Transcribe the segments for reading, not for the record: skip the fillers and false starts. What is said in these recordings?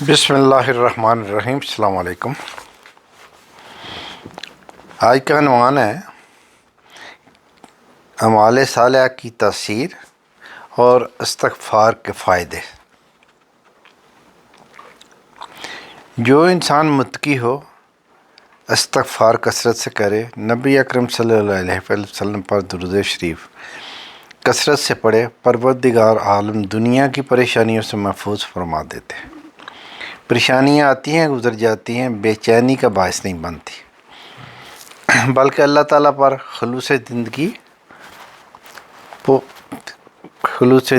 بسم اللہ الرحمن الرحیم۔ السلام علیکم۔ آج کا عنوان ہے اعمال صالحہ کی تاثیر اور استغفار کے فائدے۔ جو انسان متقی ہو استغفار کثرت سے کرے، نبی اکرم صلی اللہ علیہ وسلم پر درود شریف کثرت سے پڑھے، پروردگار عالم دنیا کی پریشانیوں سے محفوظ فرما دیتے ہیں۔ پریشانیاں آتی ہیں، گزر جاتی ہیں، بے چینی کا باعث نہیں بنتی، بلکہ اللہ تعالیٰ پر خلوص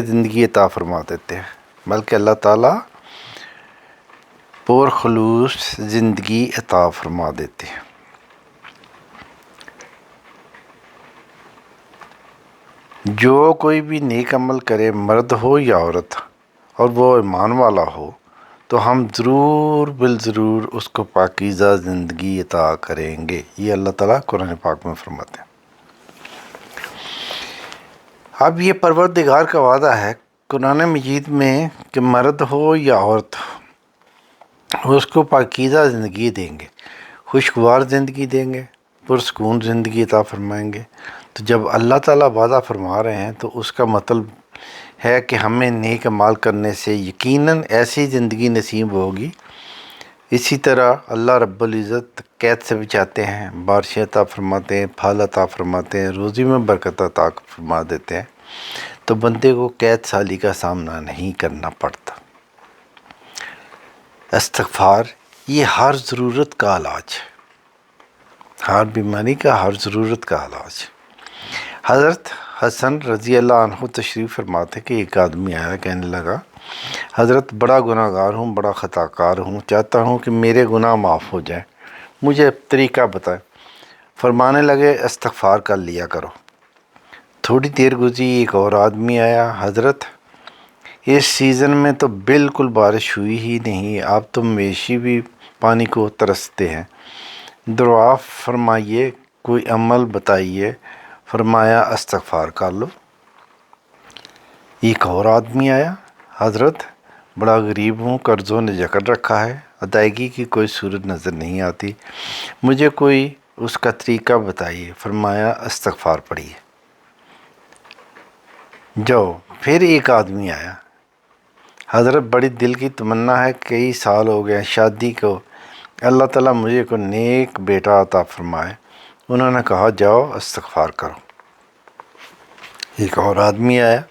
زندگی عطا فرما دیتے ہیں، بلکہ اللہ تعالیٰ پر خلوص زندگی عطا فرما دیتے ہیں۔ جو کوئی بھی نیک عمل کرے، مرد ہو یا عورت، اور وہ ایمان والا ہو، تو ہم بالضرور اس کو پاکیزہ زندگی عطا کریں گے۔ یہ اللہ تعالیٰ قرآن پاک میں فرماتے ہیں۔ اب یہ پروردگار کا وعدہ ہے قرآن مجید میں کہ مرد ہو یا عورت ہو، اس کو پاکیزہ زندگی دیں گے، خوشگوار زندگی دیں گے، پرسکون زندگی عطا فرمائیں گے۔ تو جب اللہ تعالیٰ وعدہ فرما رہے ہیں تو اس کا مطلب ہے کہ ہمیں نیک اعمال کرنے سے یقیناً ایسی زندگی نصیب ہوگی۔ اسی طرح اللہ رب العزت قید سے بچاتے ہیں، بارشیں عطا فرماتے ہیں، پھل عطا فرماتے ہیں، روزی میں برکت عطا فرما دیتے ہیں، تو بندے کو قید سالی کا سامنا نہیں کرنا پڑتا۔ استغفار یہ ہر ضرورت کا علاج ہے، ہر بیماری کا، ہر ضرورت کا علاج ہے۔ حضرت حسن رضی اللہ عنہ تشریف فرماتے کہ ایک آدمی آیا، کہنے لگا، حضرت بڑا گناہ گار ہوں، بڑا خطا کار ہوں، چاہتا ہوں کہ میرے گناہ معاف ہو جائیں، مجھے طریقہ بتائیں۔ فرمانے لگے استغفار کر لیا کرو۔ تھوڑی دیر گزری، ایک اور آدمی آیا، حضرت اس سیزن میں تو بالکل بارش ہوئی ہی نہیں، آپ تو مویشی بھی پانی کو ترستے ہیں، دعا فرمائیے، کوئی عمل بتائیے۔ فرمایا استغفار کر لو۔ ایک اور آدمی آیا، حضرت بڑا غریب ہوں، قرضوں نے جکڑ رکھا ہے، ادائیگی کی کوئی صورت نظر نہیں آتی، مجھے کوئی اس کا طریقہ بتائیے۔ فرمایا استغفار پڑھیے۔ جاؤ۔ پھر ایک آدمی آیا، حضرت بڑی دل کی تمنا ہے، کئی سال ہو گئے شادی کو، اللہ تعالیٰ مجھے کو نیک بیٹا عطا فرمائے۔ انہوں نے کہا جاؤ استغفار کرو۔ ایک اور آدمی آیا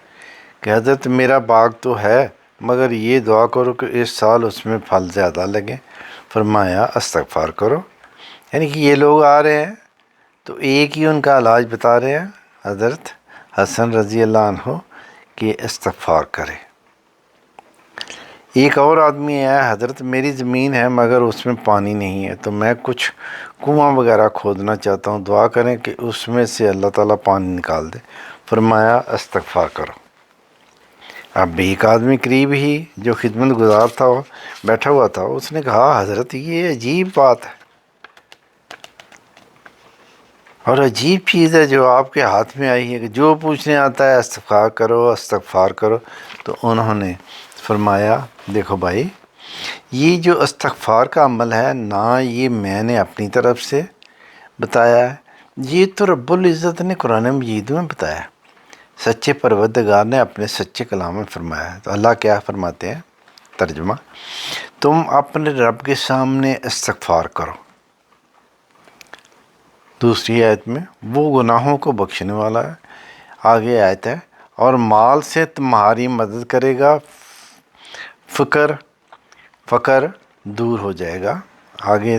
کہ حضرت میرا باغ تو ہے، مگر یہ دعا کرو کہ اس سال اس میں پھل زیادہ لگیں۔ فرمایا استغفار کرو۔ یعنی کہ یہ لوگ آ رہے ہیں تو ایک ہی ان کا علاج بتا رہے ہیں، حضرت حسن رضی اللہ عنہ کہ استغفار کرے۔ ایک اور آدمی آیا، حضرت میری زمین ہے مگر اس میں پانی نہیں ہے، تو میں کچھ کنواں وغیرہ کھودنا چاہتا ہوں، دعا کریں کہ اس میں سے اللہ تعالیٰ پانی نکال دے۔ فرمایا استغفار کرو۔ اب ایک آدمی قریب ہی جو خدمت گزار تھا، بیٹھا ہوا تھا، اس نے کہا حضرت یہ عجیب بات ہے اور عجیب چیز ہے جو آپ کے ہاتھ میں آئی ہے کہ جو پوچھنے آتا ہے استغفار کرو استغفار کرو۔ تو انہوں نے فرمایا دیکھو بھائی، یہ جو استغفار کا عمل ہے نہ یہ میں نے اپنی طرف سے بتایا ہے، یہ تو رب العزت نے قرآن مجید میں بتایا ہے، سچے پروردگار نے اپنے سچے کلام میں فرمایا ہے۔ تو اللہ کیا فرماتے ہیں؟ ترجمہ، تم اپنے رب کے سامنے استغفار کرو۔ دوسری آیت میں وہ گناہوں کو بخشنے والا ہے۔ آگے آیت ہے، اور مال سے تمہاری مدد کرے گا، فقر دور ہو جائے گا۔ آگے،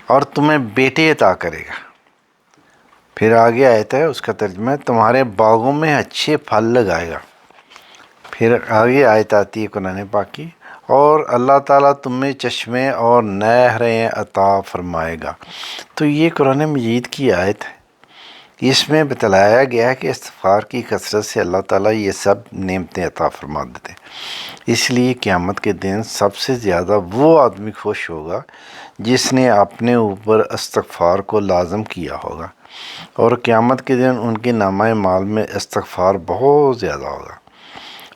اور تمہیں بیٹے عطا کرے گا۔ پھر آگے آیت ہے، اس کا ترجمہ ہے، تمہارے باغوں میں اچھے پھل لگائے گا۔ پھر آگے آیت آتی ہے قرآن پاک کی، اور اللہ تعالیٰ تمہیں چشمے اور نہریں عطا فرمائے گا۔ تو یہ قرآن مجید کی آیت ہے، اس میں بتلایا گیا ہے کہ استغفار کی کثرت سے اللہ تعالیٰ یہ سب نعمتیں عطا فرما دیتے ہیں۔ اس لیے قیامت کے دن سب سے زیادہ وہ آدمی خوش ہوگا جس نے اپنے اوپر استغفار کو لازم کیا ہوگا، اور قیامت کے دن ان کے نامہ اعمال میں استغفار بہت زیادہ ہوگا۔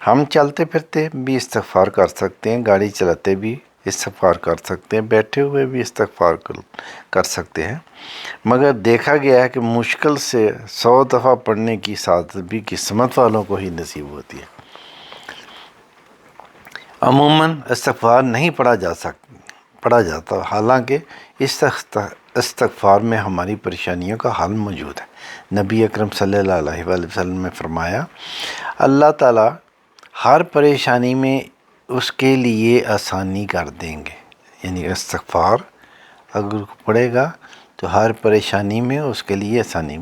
ہم چلتے پھرتے بھی استغفار کر سکتے ہیں، گاڑی چلاتے بھی استغفار کر سکتے ہیں، بیٹھے ہوئے بھی استغفار کر سکتے ہیں، مگر دیکھا گیا ہے کہ مشکل سے 100 دفعہ پڑھنے کی سعادت بھی قسمت والوں کو ہی نصیب ہوتی ہے۔ عموماً استغفار نہیں پڑھا جاتا، حالانکہ اس استغفار میں ہماری پریشانیوں کا حل موجود ہے۔ نبی اکرم صلی اللہ علیہ وآلہ وسلم نے فرمایا، اللہ تعالیٰ ہر پریشانی میں اس کے لیے آسانی کر دیں گے، یعنی استغفار اگر پڑھے گا تو ہر پریشانی میں اس کے لیے آسانی،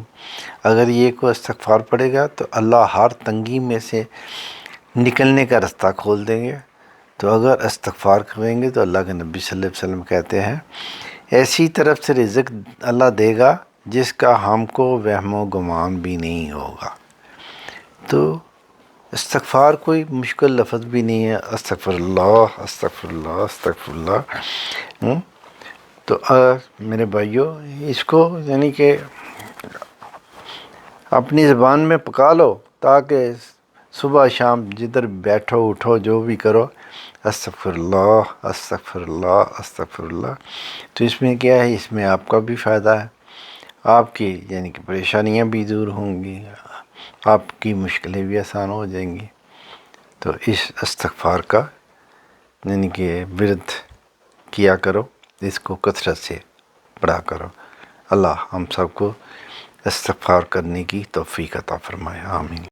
اگر یہ کو استغفار پڑھے گا تو اللہ ہر تنگی میں سے نکلنے کا رستہ کھول دیں گے۔ تو اگر استغفار کریں گے تو اللہ کے نبی صلی اللہ علیہ وسلم کہتے ہیں ایسی طرف سے رزق اللہ دے گا جس کا ہم کو وہم و گمان بھی نہیں ہوگا۔ تو استغفار کوئی مشکل لفظ بھی نہیں ہے، استغفر اللہ استغفر اللہ استغفر اللہ۔ تو میرے بھائیوں، اس کو یعنی کہ اپنی زبان میں پکا لو، تاکہ صبح شام جدھر بیٹھو اٹھو جو بھی کرو استغفر اللہ استغفر اللہ استغفر اللہ۔ تو اس میں کیا ہے، اس میں آپ کا بھی فائدہ ہے، آپ کی یعنی کہ پریشانیاں بھی دور ہوں گی، آپ کی مشکلیں بھی آسان ہو جائیں گی۔ تو اس استغفار کا یعنی کہ ورد کیا کرو، اس کو کثرت سے پڑھا کرو۔ اللہ ہم سب کو استغفار کرنے کی توفیق عطا فرمائے، آمین۔